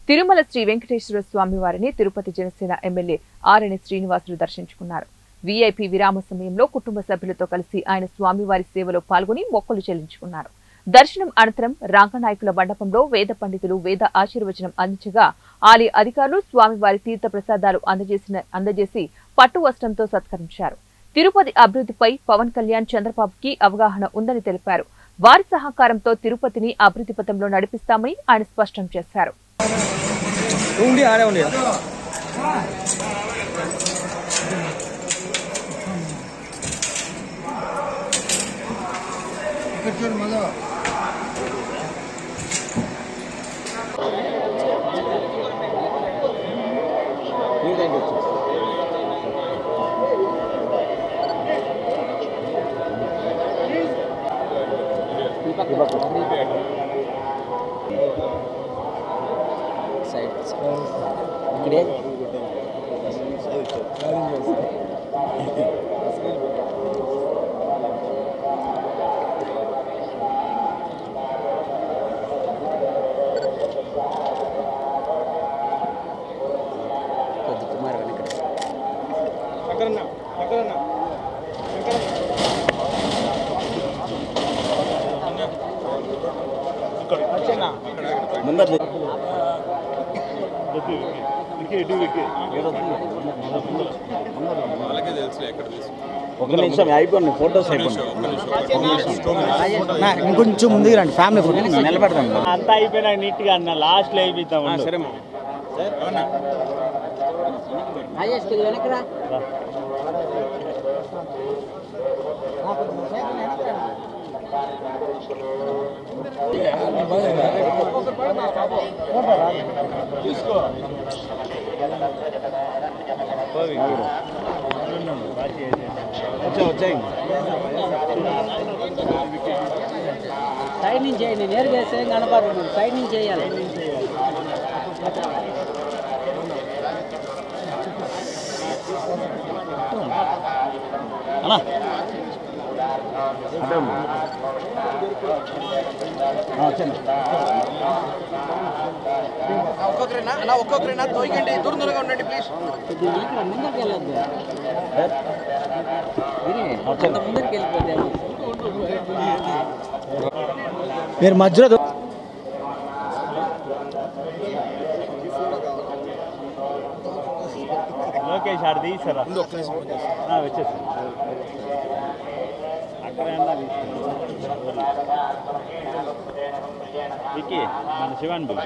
తిరుమల శ్రీ వెంకటేశ్వర స్వామి వారిని తిరుపతి జనసేన ఎమ్మెల్యే ఆరణి శ్రీనివాసులు దర్శించుకున్నారు. వీఐపీ విరామ సమయంలో కుటుంబ సభ్యులతో కలిసి ఆయన స్వామివారి సేవలో పాల్గొని మొక్కులు చెల్లించుకున్నారు. దర్శనం అనంతరం రంగనాయకుల మండపంలో వేద పండితులు వేద ఆశీర్వచనం అందించగా ఆలయ అధికారులు స్వామివారి తీర్థ ప్రసాదాలు అందజేసి పట్టు వస్త్రంతో సత్కరించారు. తిరుపతి అభివృద్ధిపై పవన్ కళ్యాణ్, చంద్రబాబుకి అవగాహన ఉందని తెలిపారు. వారి సహకారంతో తిరుపతిని అభివృద్ధి పథంలో నడిపిస్తామని ఆయన స్పష్టం చేశారు. ఫోటోస్ ఇంకొంచెం ముందుకు రండి. ఫ్యామిలీ ఫోటో నిలబెడతాం. అంతా అయిపోయినా నీట్ గా అన్న లాస్ట్ లో అయిపోతాం. సైడ్ నుంచి చేయండి. నేరుగా వేస్తే కనపడదు. సైడ్ నుంచి చేయాలి. ఒక్కొక్కరైనా తోయకండి. దూరంగా ఉండండి ప్లీజ్. ముందరికి వెళ్ళద్దు. ముందరికి వెళ్ళిపోతే మీరు మధ్యలో లోకేష్ ఆడ తీసారా వచ్చేసి అక్కడ వికీ మన శివాన్ బాబు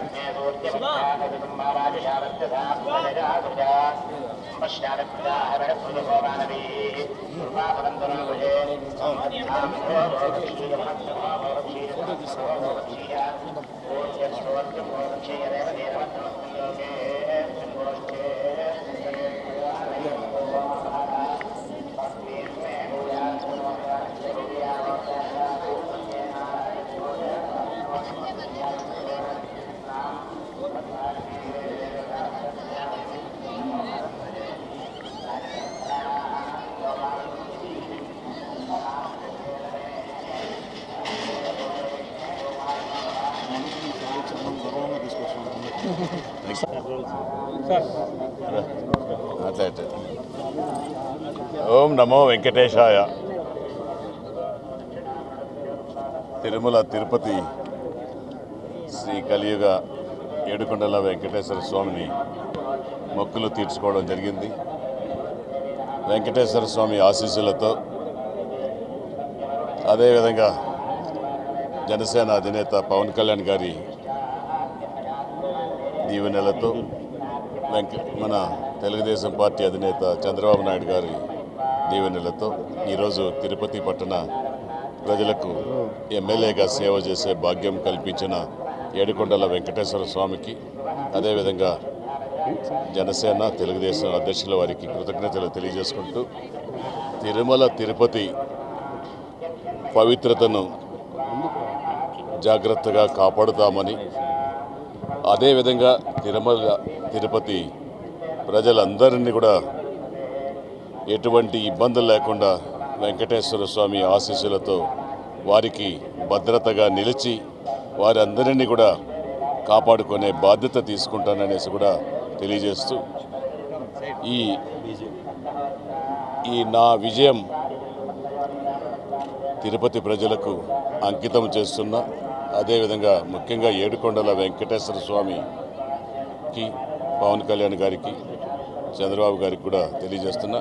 ఓం నమో వెంకటేశాయ. తిరుమల తిరుపతి శ్రీ కలియుగ ఏడుకొండల వెంకటేశ్వర స్వామిని మొక్కులు తీర్చుకోవడం జరిగింది. వెంకటేశ్వర స్వామి ఆశీస్సులతో అదేవిధంగా జనసేన అధినేత పవన్ కళ్యాణ్ గారి దీవెనలతో మన తెలుగుదేశం పార్టీ అధినేత చంద్రబాబు నాయుడు గారి దీవెనలతో ఈరోజు తిరుపతి పట్టణ ప్రజలకు ఎమ్మెల్యేగా సేవ చేసే భాగ్యం కల్పించిన ఏడుకొండల వెంకటేశ్వర స్వామికి అదేవిధంగా జనసేన తెలుగుదేశం అధ్యక్షుల వారికి కృతజ్ఞతలు తెలియజేసుకుంటూ తిరుమల తిరుపతి పవిత్రతను జాగ్రత్తగా కాపాడుతామని అదేవిధంగా తిరుమల తిరుపతి ప్రజలందరినీ కూడా ఎటువంటి ఇబ్బందులు లేకుండా వెంకటేశ్వర స్వామి ఆశీస్సులతో వారికి భద్రతగా నిలిచి వారందరినీ కూడా కాపాడుకునే బాధ్యత తీసుకుంటాననేసి కూడా తెలియజేస్తూ ఈ నా విజయం తిరుపతి ప్రజలకు అంకితం చేస్తున్నా. అదేవిధంగా ముఖ్యంగా ఏడుకొండల వెంకటేశ్వర స్వామికి, పవన్ కళ్యాణ్ గారికి, చంద్రబాబు గారికి కూడా తెలియజేస్తున్నా.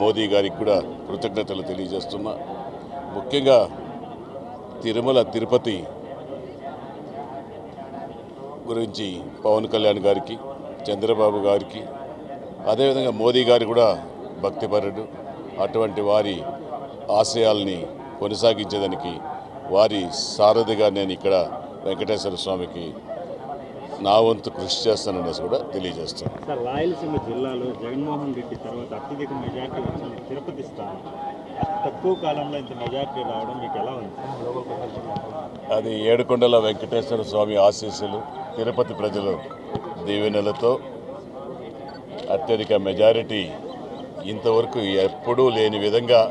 మోదీ గారికి కూడా కృతజ్ఞతలు తెలియజేస్తున్నా. ముఖ్యంగా తిరుపతి గురించి పవన్ కళ్యాణ్ గారికి, చంద్రబాబు గారికి, అదేవిధంగా మోదీ గారు కూడా భక్తిపరుడు. అటువంటి వారి ఆశయాల్ని కొనసాగించేదానికి వారి సారథిగా నేను ఇక్కడ వెంకటేశ్వర స్వామికి నా వంతు కృషి చేస్తాననేసి కూడా తెలియజేస్తాను. సార్, రాయలసీమ జిల్లాలో జగన్మోహన్ రెడ్డి తర్వాత అత్యధిక మెజార్టీ వచ్చింది తిరుపతి స్థానం. తక్కువ కాలంలో ఇంత మెజార్టీ రావడం మీకు ఎలా ఉంది? అది ఏడుకొండల వెంకటేశ్వర స్వామి ఆశీస్సులు, తిరుపతి ప్రజల దీవెనలతో అత్యధిక మెజారిటీ ఇంతవరకు ఎప్పుడూ లేని విధంగా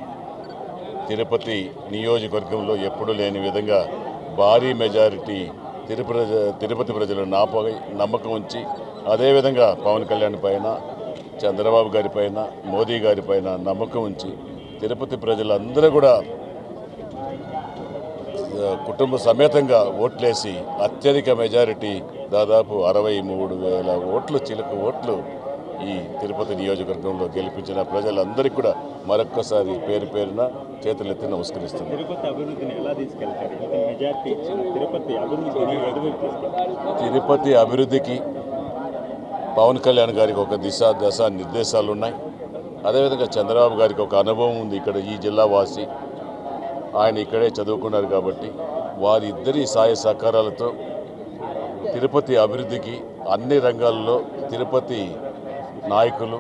తిరుపతి నియోజకవర్గంలో ఎప్పుడూ లేని విధంగా భారీ మెజారిటీ తిరుపతి ప్రజలు నాపై నమ్మకం ఉంచి, అదేవిధంగా పవన్ కళ్యాణ్ పైన, చంద్రబాబు గారి పైన, మోదీ గారి పైన నమ్మకం ఉంచి తిరుపతి ప్రజలందరూ కూడా కుటుంబ సమేతంగా ఓట్లేసి అత్యధిక మెజారిటీ దాదాపు 63,000 ఓట్లు, చిలుకు ఓట్లు ఈ తిరుపతి నియోజకవర్గంలో గెలిపించిన ప్రజలందరికీ కూడా మరొక్కసారి పేరు పేరున చేతులెత్తి నమస్కరిస్తుంది. తిరుపతి అభివృద్ధిని ఎలా తీసుకెళ్తారు? ఇంత మెజార్టీ ఇచ్చిన తిరుపతి అభివృద్ధిని తిరుపతి అభివృద్ధికి పవన్ కళ్యాణ్ గారికి ఒక దశ నిర్దేశాలు ఉన్నాయి. అదేవిధంగా చంద్రబాబు గారికి ఒక అనుభవం ఉంది. ఇక్కడ ఈ జిల్లా వాసి, ఆయన ఇక్కడే చదువుకున్నారు కాబట్టి వారిద్దరి సహాయ సహకారాలతో తిరుపతి అభివృద్ధికి అన్ని రంగాల్లో తిరుపతి నాయకులు,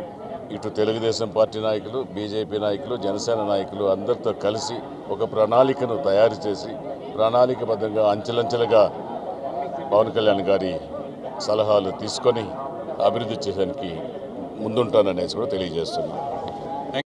ఇటు తెలుగుదేశం పార్టీ నాయకులు, బీజేపీ నాయకులు, జనసేన నాయకులు అందరితో కలిసి ఒక ప్రణాళికను తయారు చేసి ప్రణాళికబద్ధంగా అంచెలంచెలుగా పవన్ కళ్యాణ్ గారి సలహాలు తీసుకొని అభివృద్ధి చేయడానికి ముందుంటాననేసి కూడా తెలియజేస్తున్నాను.